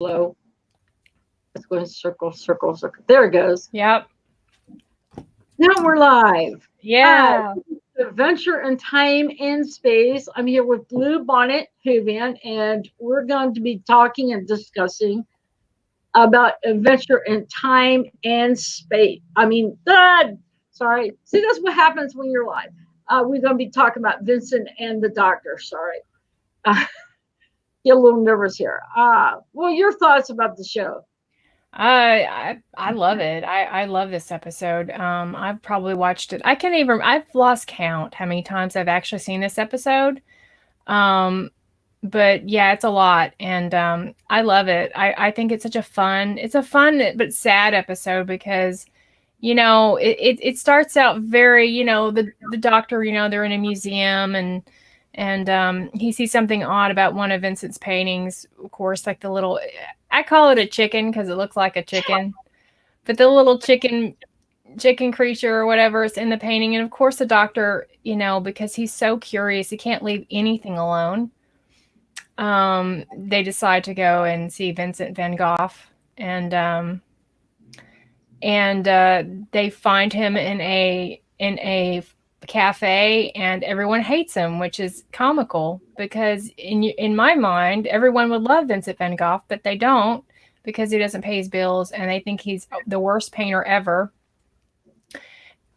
Low. It's going circle, circle, circle. There it goes. Yep. Now we're live. Yeah. Adventure in time and space. I'm here with Blue Bonnet Hoovian, and we're going to be talking and discussing about adventure in time and space. Sorry. See, that's what happens when you're live. We're going to be talking about Vincent and the Doctor. Sorry. Uh, get a little nervous here. Well, your thoughts about the show? I love it. I love this episode. I've probably watched it. I've lost count how many times I've actually seen this episode. Um, but yeah, it's a lot, and I love it. I think it's a fun but sad episode because it starts out very, the doctor, they're in a museum, and he sees something odd about one of Vincent's paintings. Of course, like the little, I call it a chicken because it looks like a chicken, but the little chicken creature or whatever is in the painting. And of course the doctor, because he's so curious, he can't leave anything alone. They decide to go and see Vincent van Gogh, and they find him in a cafe, and everyone hates him, which is comical because in my mind everyone would love Vincent van Gogh, but they don't, because he doesn't pay his bills, and they think he's the worst painter ever.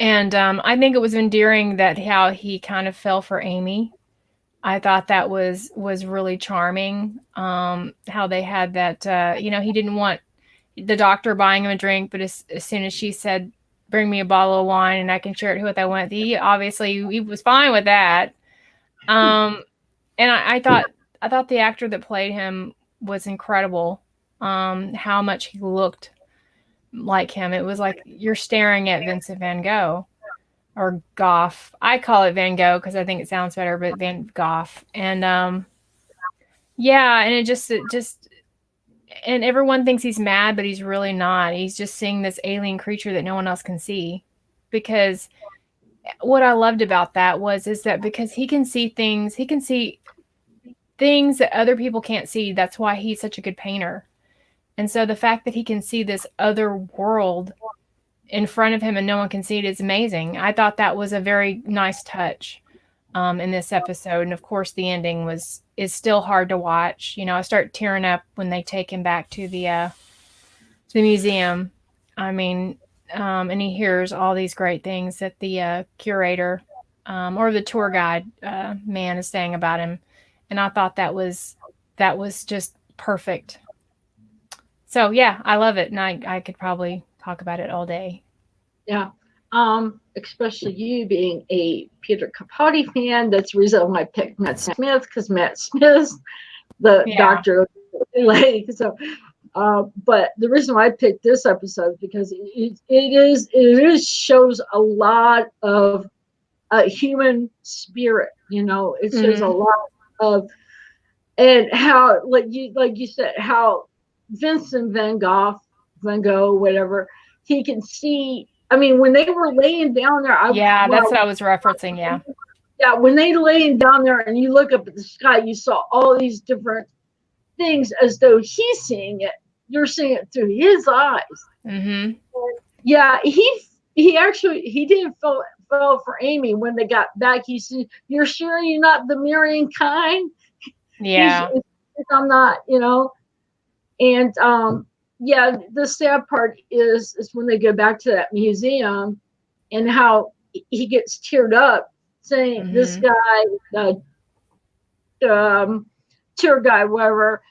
And I think it was endearing that how he kind of fell for Amy. I thought that was really charming. How they had that, he didn't want the doctor buying him a drink, but as soon as she said, "Bring me a bottle of wine and I can share it with I want," he was fine with that. Um, and I thought the actor that played him was incredible. How much he looked like him. It was like you're staring at Vincent van Gogh, or Gough. I call it Van Gogh because I think it sounds better, but Van Gogh. And yeah, and it just and everyone thinks he's mad, but he's really not. He's just seeing this alien creature that no one else can see. Because what I loved about that is that because he can see things that other people can't see. That's why he's such a good painter. And so the fact that he can see this other world in front of him and no one can see it is amazing. I thought that was a very nice touch in this episode. And of course, the ending is still hard to watch. I start tearing up when they take him back to the museum. I mean, and he hears all these great things that the curator or the tour guide man is saying about him, and I thought that was just perfect. So yeah, I love it, and I could probably talk about it all day. Yeah. Especially you being a Peter Capaldi fan. That's the reason why I picked Matt Smith, because Matt Smith's the Yeah. doctor. Like, so, but the reason why I picked this episode is because it is shows a lot of human spirit. It shows a Mhm. lot of, and how, like you said, how Vincent Van Gogh, whatever, he can see. I mean, when they were laying down there, Yeah, that's what I was referencing. Yeah. yeah, when they laying down there and you look up at the sky, you saw all these different things as though he's seeing it. You're seeing it through his eyes. Mhm. Yeah, he didn't fell for Amy when they got back. He said, "You're sure you're not the marrying kind?" He's, Yeah. I'm not, And yeah, the sad part is when they go back to that museum and how he gets teared up, saying this Mhm. guy, um, tour guide, whatever,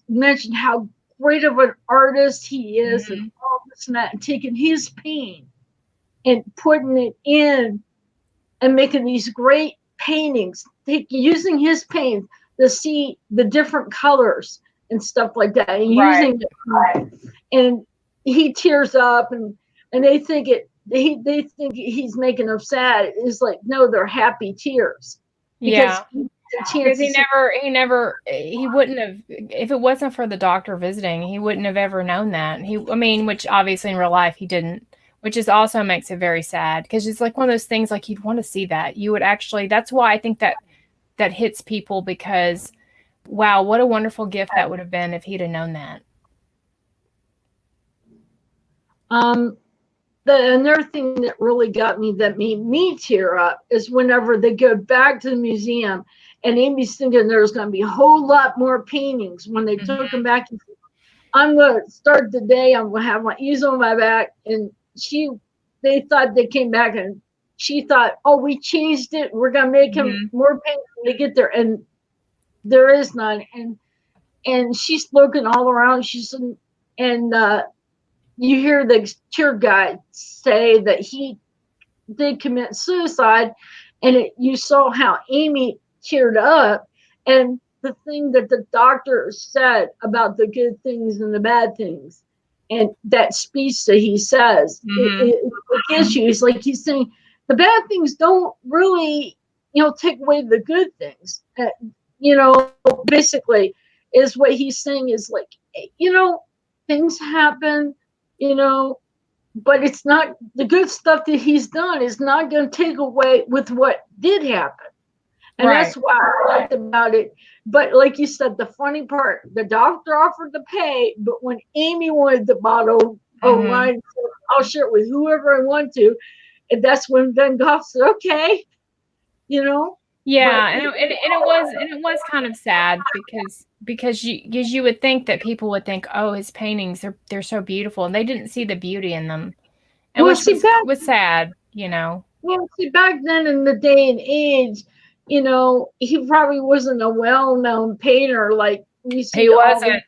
mentioned how great of an artist he is and Mhm. all this and that, and taking his pain and putting it in and making these great paintings, using his paint to see the different colors and stuff like that, and Right. using it, and he tears up, and they think he's making them sad. It's like, no, they're happy tears because Yeah. he had a Because chance to see. he wouldn't have, if it wasn't for the doctor visiting, he wouldn't have ever known that. I mean, which obviously in real life he didn't, which is also makes it very sad because it's like one of those things like you'd want to see that. You would actually, that's why I think that hits people because Wow, what a wonderful gift that would have been if he'd have known that. Um, another thing that really got me, that made me tear up, is whenever they go back to the museum and Amy's thinking there's going to be a whole lot more paintings when they took them Mm-hmm. back. I'm going to start the day. I'm going to have my ease on my back. And they thought they came back and she thought, oh, we changed it. We're going to make him Mm-hmm. more paintings when they get there. And there is none. And she's looking all around. And you hear the tour guide say that he did commit suicide, and you saw how Amy teared up, and the thing that the doctor said about the good things and the bad things, and that speech that he says, Mm-hmm. it gets you. It's like he's saying the bad things don't really, take away the good things. Basically, is what he's saying is like, things happen, you know, but it's not the good stuff that he's done is not going to take away with what did happen. And Right. that's what I liked about it. But like you said, the funny part, the doctor offered to pay, but when Amy wanted the bottle of Mm-hmm. wine, I'll share it with whoever I want to. And that's when Van Gogh said, okay, you know, but Yeah, and it was kind of sad because you would think that people would think, oh, his paintings they're so beautiful, and they didn't see the beauty in them, and well, which see, was sad, you know. back then in the day and age, he probably wasn't a well-known painter like we He see all the, wasn't.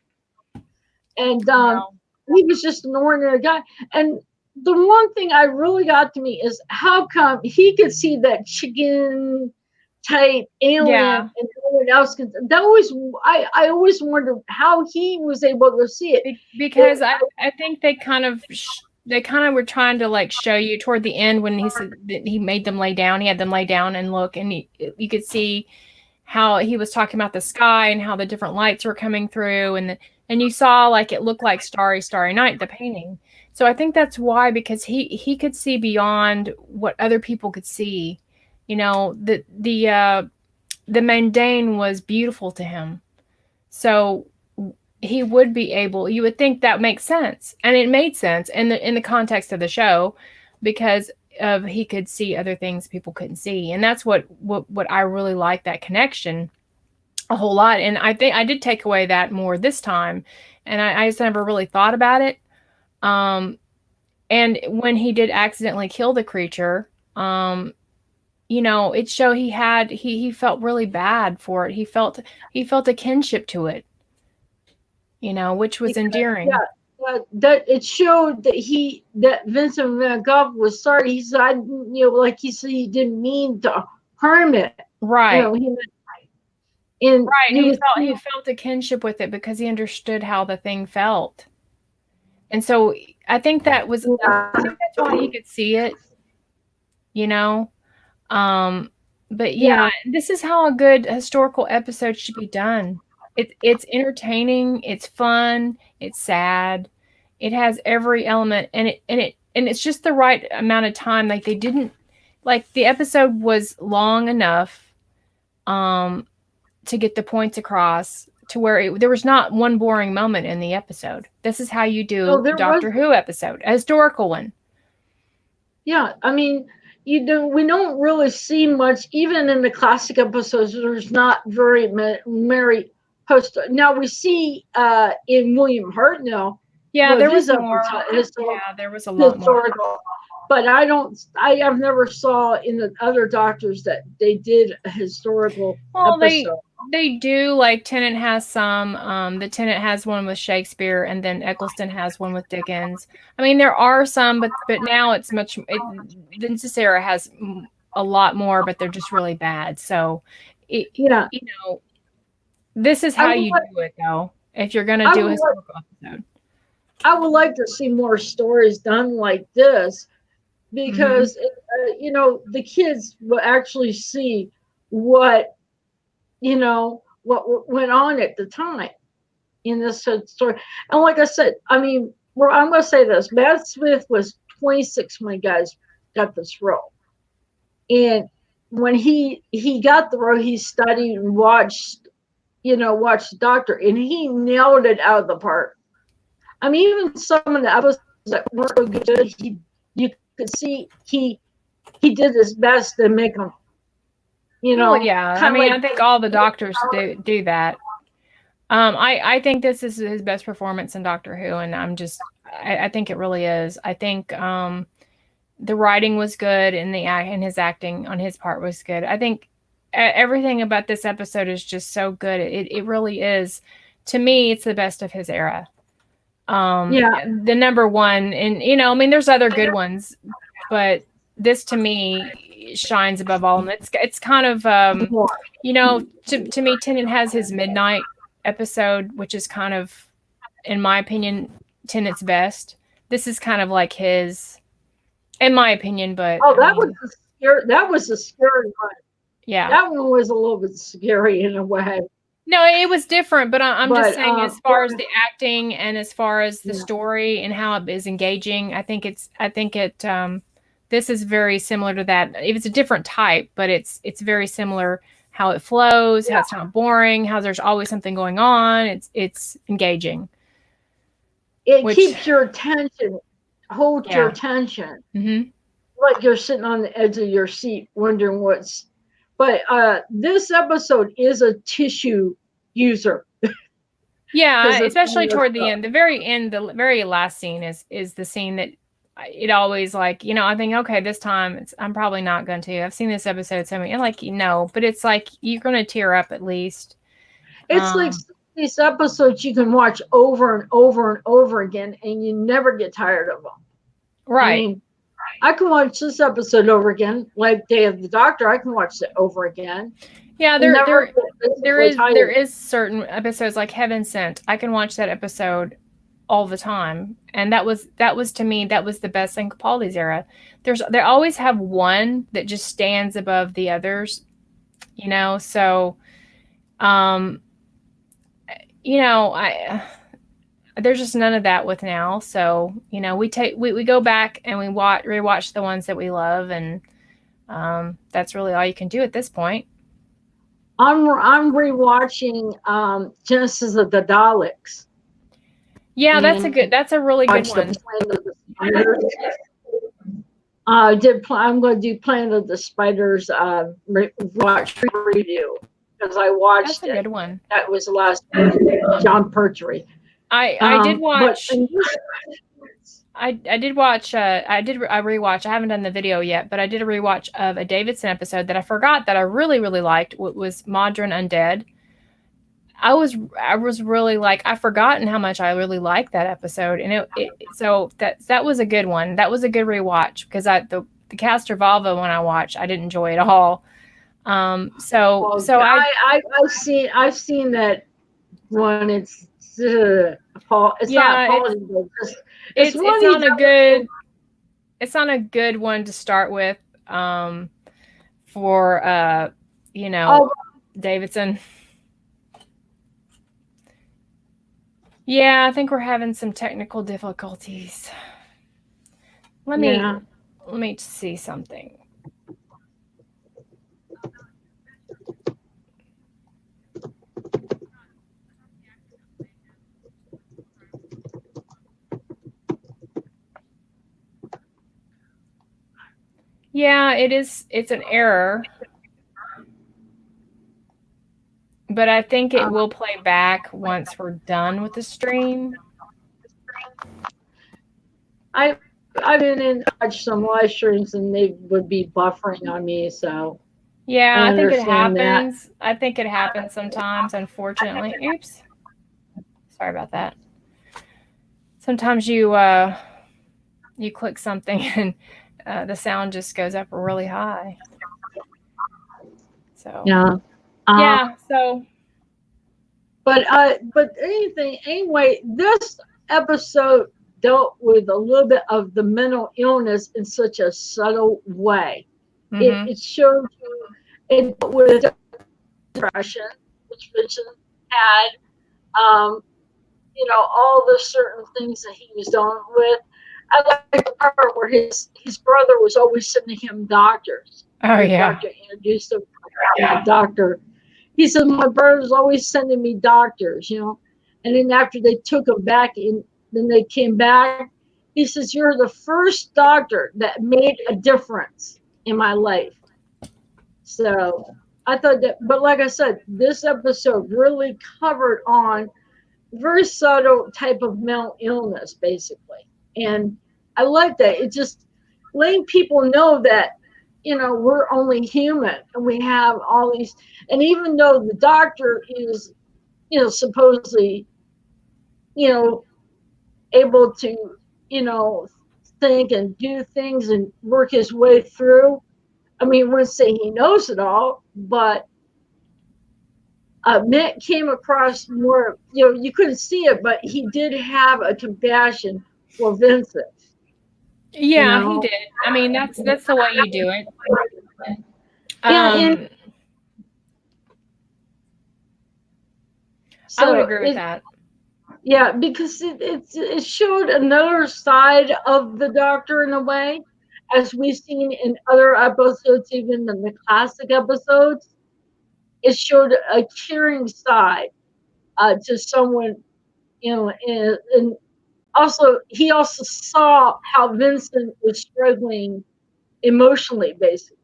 and No. he was just an ordinary guy. And the one thing I really got to me is how come he could see that chicken type alien Yeah, and no one else could. That always, I always wondered how he was able to see it. because I think they kind of were trying to like show you toward the end when he said that he made them lay down. He had them lay down and look, and you could see how he was talking about the sky and how the different lights were coming through, and you saw like it looked like starry, starry night, the painting. So I think that's why, because he could see beyond what other people could see. You know, the mundane was beautiful to him. So he would be able, you would think that makes sense. And it made sense in the context of the show, because of he could see other things people couldn't see. And that's what I really like, that connection a whole lot. And I think I did take away that more this time. And I just never really thought about it. Um and when he did accidentally kill the creature, it showed he felt really bad for it. He felt a kinship to it, which was Yeah, endearing. that it showed that Vincent Van Gogh was sorry. He said, like he said, he didn't mean to harm it. Right. He and Right. you He could felt see, he felt a kinship with it because he understood how the thing felt. And so I think that's why he could see it, you know. Um but yeah, yeah, this is how a good historical episode should be done. It's entertaining, it's fun, it's sad. It has every element, and it's just the right amount of time. Like they didn't like the episode was long enough um to get the points across to where there was not one boring moment in the episode. This is how you no, do a there was, Doctor Who episode, a historical one. yeah. I mean, we don't really see much, even in the classic episodes. There's not very many post. Now we see in William Hartnell, Yeah, well, there was his more. episode Yeah, there was a lot more. historical. But I have never saw in the other doctors that they did a historical Well, they episode. they do, like Tennant has some. The Tennant has one with Shakespeare, and then Eccleston has one with Dickens. I mean, there are some, but now it's much. Vincent has a lot more, but they're just really bad. So, it, Yeah, you know, this is I how would you like, do it, though. If you're gonna I do a would like, historical episode. I would like to see more stories done like this, Hmm. because the kids will actually see what what went on at the time in this story. And like I said, I mean, well, I'm going to say this: Matt Smith was 26 when guys got this role, and when he got the role, he studied and watched. watch the doctor, and he nailed it out of the park. I mean, even some of the episodes that weren't so good, you could see he did his best to make them, Well, yeah. I kind of mean, like I think all the doctors do that. I think this is his best performance in Doctor Who, and I think it really is. I think the writing was good, and and his acting on his part was good. I think everything about this episode is just so good. It really is. To me, it's the best of his era. The number one, and I mean, there's other good ones, but this to me shines above all. And it's kind of to me, Tennant has his midnight episode, which is kind of, in my opinion, Tennant's best. This is kind of like his, in my opinion, but that was a scary one. Yeah, that one was a little bit scary in a way. No, it was different, but I'm just saying, as far as the acting and as far as the story and how it is engaging, I think this is very similar to that. It's a different type, but it's very similar. How it flows, how it's not boring, how there's always something going on. It's engaging. It keeps your attention, holds your attention. Mm-hmm. Like you're sitting on the edge of your seat wondering what's. But this episode is a tissue user. Yeah, especially toward the end. The very end, the very last scene is the scene that it always, like, I think, okay, this time I'm probably not going to. I've seen this episode so many, but it's like you're going to tear up at least. It's like these episodes you can watch over and over and over again, and you never get tired of them. Right. I mean, I can watch this episode over again, like Day of the Doctor. I can watch it over again. Yeah, there is certain episodes like Heaven Sent. I can watch that episode all the time, and that was to me, that was the best in Capaldi's era. They always have one that just stands above the others, So, there's just none of that with now. So, we go back and we rewatch the ones that we love, and that's really all you can do at this point. I'm rewatching Genesis of the Daleks. Yeah, that's a really good one. I'm going to do Planet of the Spiders watch review, because I watched That's a good one. That was the last John Pertwee. I did watch. I did watch. I rewatch. I haven't done the video yet, but I did a rewatch of a Davidson episode that I forgot that I really, really liked. Was Modern Undead. I was really I've forgotten how much I really liked that episode, and so that was a good one. That was a good rewatch, because the Castrovalva one I watched, I didn't enjoy at all. I've seen that one. It's not a good one to start with for Davidson. Yeah, I think we're having some technical difficulties. Let me see something. Yeah, it's an error. But I think it will play back once we're done with the stream. I've been in some live streams, and they would be buffering on me, so yeah, I think it happens. I think it happens sometimes, unfortunately. Oops. Sorry about that. Sometimes you click something and the sound just goes up really high. So yeah. So. But anyway, this episode dealt with a little bit of the mental illness in such a subtle way. Mm-hmm. It showed you it dealt with depression, which Vincent had, all the certain things that he was dealing with. I like the part where his brother was always sending him doctors. Oh, yeah. Doctor introduced him to a doctor. he said my brother's always sending me doctors, and then after they took him back in, then they came back. He says, "You're the first doctor that made a difference in my life." So I thought that, but like I said, this episode really covered on very subtle type of mental illness, basically. And I like that. It just letting people know that, we're only human and we have all these, and even though the doctor is, supposedly, you know, able to, you know, think and do things and work his way through. I mean, I wouldn't say he knows it all, but Mitt came across more, you couldn't see it, but he did have a compassion for Vincent, you Yeah, he know. did. I mean, that's the way you do it. Yeah, and Um, I would so agree with that. yeah, because it showed another side of the Doctor in a way, as we've seen in other episodes, even in the classic episodes. It showed a caring side to someone, and also he also saw how Vincent was struggling emotionally, basically.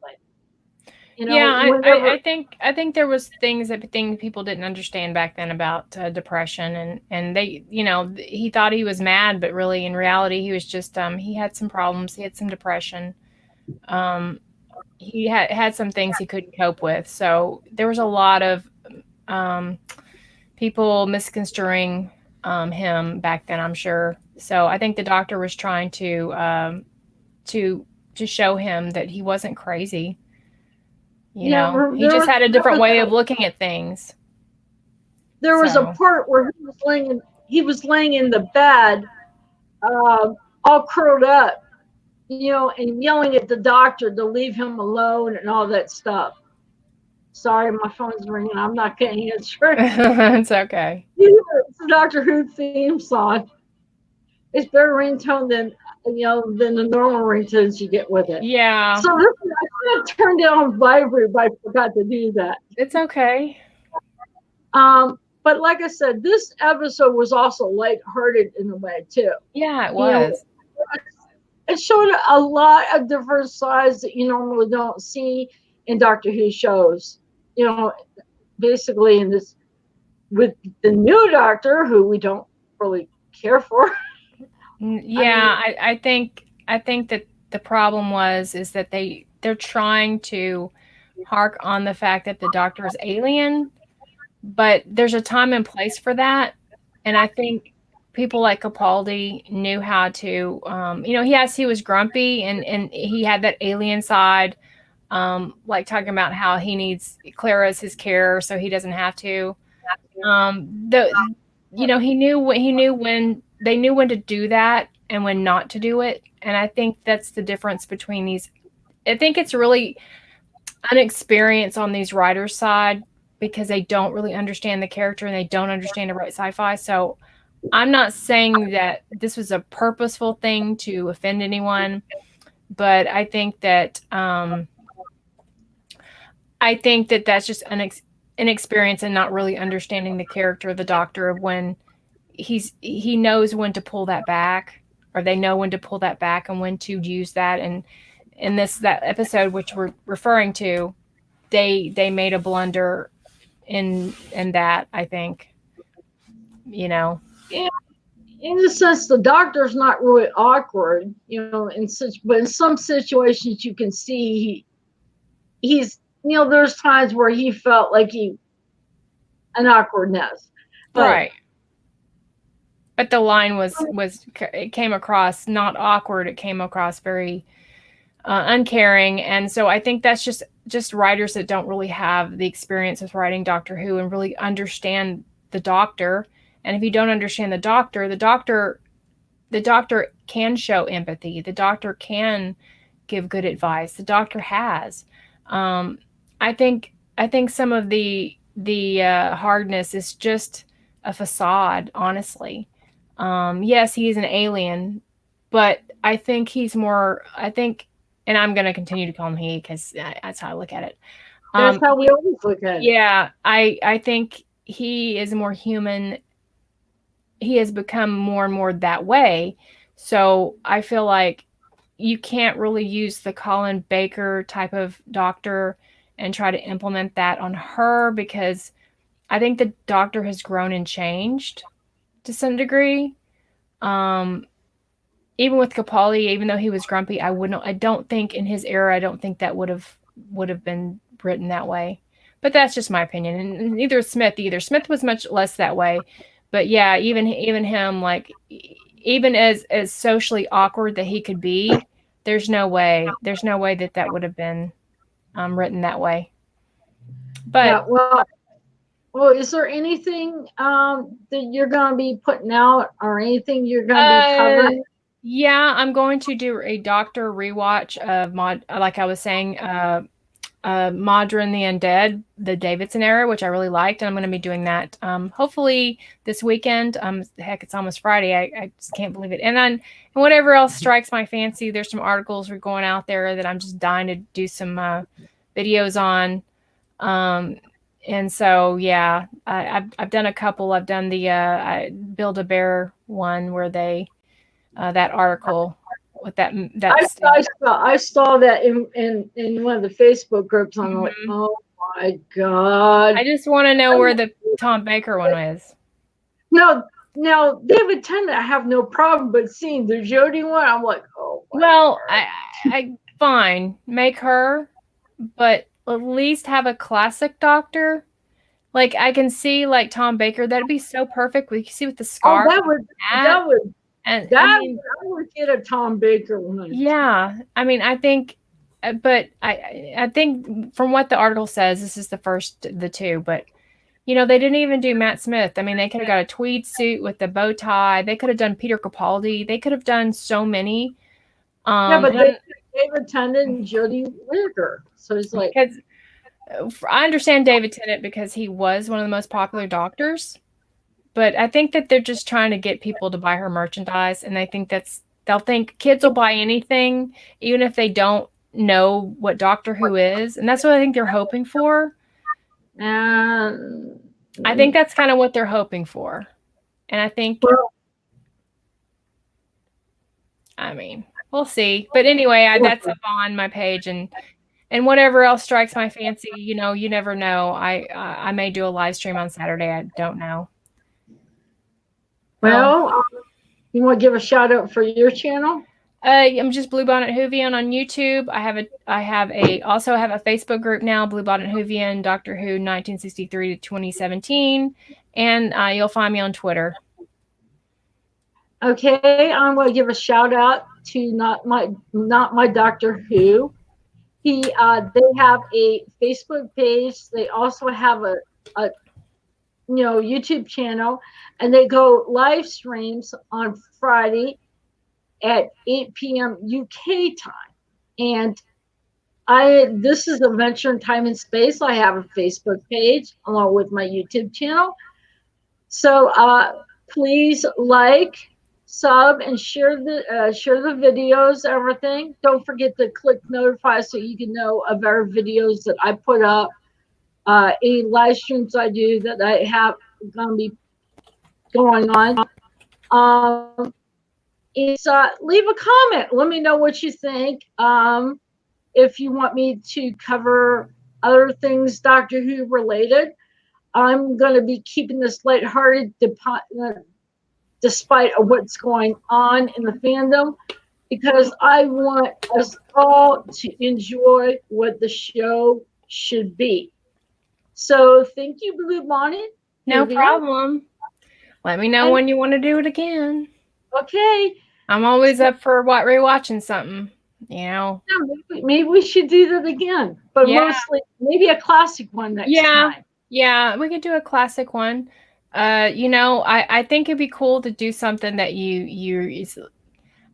Yeah, Whenever I think there was things people didn't understand back then about depression, and they, he thought he was mad, but really in reality he was just he had some problems. He had some depression. Um, he had some things he couldn't cope with. So there was a lot of um, people misconstruing him back then, I'm sure. So I think the doctor was trying to to show him that he wasn't crazy. yeah, He just had a different way of looking at things. there was a So part where he was laying in the bed, all curled up, and yelling at the doctor to leave him alone and all that stuff. Sorry, my phone's ringing. I'm not going to answer it. it's okay. It's the Doctor Who theme song. It's better ringtone than the normal ringtones you get with it. Yeah, So this, I could have turned it on vibrate, but I forgot to do that. it's okay. But like I said, this episode was also lighthearted in a way too. Yeah, it You know, was. it showed a lot of different sides that you normally don't see in Doctor Who shows. You know, basically in this with the new Doctor, who we don't really care for. I mean, Yeah, I think that the problem was is that they're trying to hark on the fact that the doctor is alien, but there's a time and place for that. And I think people like Capaldi knew how to, yes, he was grumpy and he had that alien side, like talking about how he needs Clara as his care so he doesn't have to. The he knew when they knew when to do that and when not to do it, and I think that's the difference between these. I think it's really unexperienced on these writers' side because they don't really understand the character and they don't understand to write sci-fi. So I'm not saying that this was a purposeful thing to offend anyone, but I think that that's just inexperience and not really understanding the character of the Doctor of when he knows when to pull that back, or they know when to pull that back and when to use that. And in that episode which we're referring to, they made a blunder in that, I think. You know. yeah, in a sense, the Doctor's not really awkward, but in some situations you can see he's, there's times where he felt like an awkwardness, but Right. But the line it came across not awkward, it came across very uncaring. And so I think that's just writers that don't really have the experience with writing Doctor Who and really understand the Doctor. And if you don't understand the doctor can show empathy. The doctor can give good advice. The doctor has. Um, I think some of the hardness is just a facade. Honestly, yes, he's an alien, but I think he's more. I think, and I'm going to continue to call him he because that's how I look at it. That's how we always look at it. Yeah, I think he is more human. He has become more and more that way. So I feel like you can't really use the Colin Baker type of doctor and try to implement that on her, because I think the doctor has grown and changed to some degree. Um, Even with Capaldi, even though he was grumpy, I don't think in his era, I don't think that would have been written that way. But that's just my opinion. And neither is Smith either. Smith was much less that way. But yeah, even him, like, even as socially awkward that he could be, there's no way that that would have been written that way. But Yeah. Well, is there anything that you're going to be putting out, or anything you're going to be uh, covering? yeah, I'm going to do a doctor rewatch of like I was saying, Madra and the Undead, the Davidson era, which I really liked, and I'm going to be doing that hopefully this weekend. Heck, it's almost Friday. I just can't believe it. And whatever else strikes my fancy, there's some articles we're going out there that I'm just dying to do some videos on. And so yeah, I've done a couple. I've done the Build a Bear one where they that article with that stuff. I saw that in one of the Facebook groups. I'm like, Mhm. oh my God. I just want to know where the Tom Baker one was. No, now David Tennant, I have no problem, but seeing the Jodie one, I'm like, oh my Well, word. I fine, make her, but at least have a classic doctor. Like I can see like Tom Baker, that'd be so perfect. We can see with the Oh, scarf hat, that would and I that mean, I would get a Tom Baker one. yeah, I mean, I think, but I think from what the article says, this is the first the two, but they didn't even do Matt Smith. I mean, they could have got a tweed suit with the bow tie. They could have done Peter Capaldi. They could have done so many. Yeah, but And I'm, David Tennant and Jodie Whittaker. So it's like, because I understand David Tennant because he was one of the most popular doctors, but I think that they're just trying to get people to buy her merchandise, and they'll think kids will buy anything, even if they don't know what Doctor Who is, and that's what I think they're hoping for. and I think that's kind of what they're hoping for, and well, I mean, we'll see. But anyway, that's up on my page, and whatever else strikes my fancy, you never know. I may do a live stream on Saturday. I don't know. So, well, you want to give a shout out for your channel? I'm just BlueBonnetWhovian on YouTube. Also have a Facebook group now, BlueBonnetWhovian, Doctor Who 1963 to 2017, and you'll find me on Twitter. Okay, I'm going to give a shout out to not my Doctor Who. They have a Facebook page. They also have a YouTube channel, and they go live streams on Friday at 8 p.m. UK time. And this is Adventure in Time and Space. I have a Facebook page along with my YouTube channel. So please like, sub, and share the videos, everything. Don't forget to click notify so you can know of our videos that I put up, any live streams I do that I have going to be going on. Is leave a comment. Let me know what you think. If you want me to cover other things Doctor Who related, I'm going to be keeping this lighthearted despite what's going on in the fandom, because I want us all to enjoy what the show should be. So thank you, Blue Bonnet. No problem. Let me know when you want to do it again. Okay. I'm always up for rewatching something. Yeah, maybe we should do that again, but mostly maybe a classic one next time. Yeah, we could do a classic one. I think it'd be cool to do something that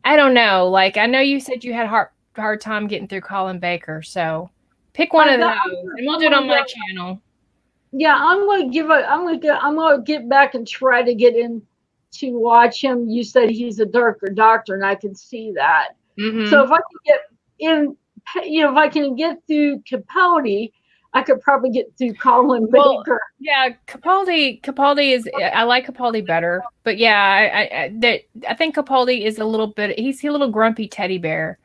I don't know. Like, I know you said you had hard time getting through Colin Baker, so pick one of those, and we'll do it on my channel. Yeah, I'm gonna get back and try to get in to watch him. You said he's a darker doctor, and I can see that. Mm-hmm. So if I can get in, if I can get through Capaldi, I could probably get through Colin Well, Baker. yeah, Capaldi is. I like Capaldi better, but yeah, I think Capaldi is a little bit. He's a little grumpy teddy bear,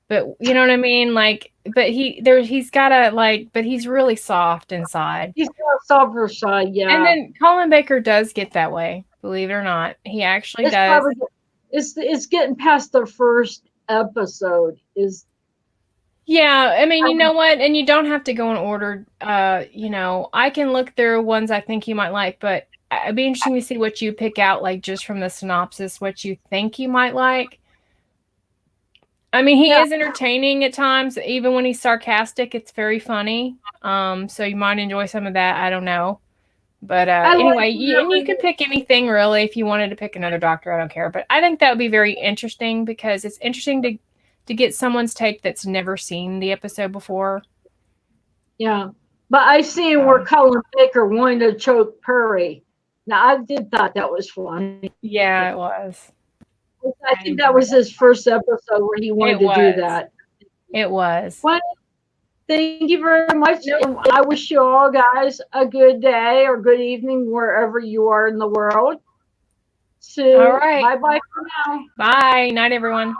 but you know what I mean. Like, but he's got a like, but he's really soft inside. He's got a softer side, yeah. And then Colin Baker does get that way, believe it or not. He actually It's does. probably it's getting past the first episode. Yeah, I mean, you know what? And you don't have to go in order. You know, I can look through ones I think you might like, but it'd be interesting to see what you pick out, like just from the synopsis, what you think you might like. I mean, he is entertaining at times, even when he's sarcastic. It's very funny. So you might enjoy some of that. I don't know. But anyway, and you could pick anything really if you wanted to pick another doctor. I don't care. But I think that would be very interesting because it's interesting to get someone's take that's never seen the episode before. Yeah. But I seen where Colin Baker wanted to choke Perry. Now I did thought that was funny. Yeah, it was. I think that was his first episode where he wanted to do that. It was. Well, thank you very much. And I wish you all guys a good day or good evening wherever you are in the world. So all right. Bye for now. Bye. Night, everyone.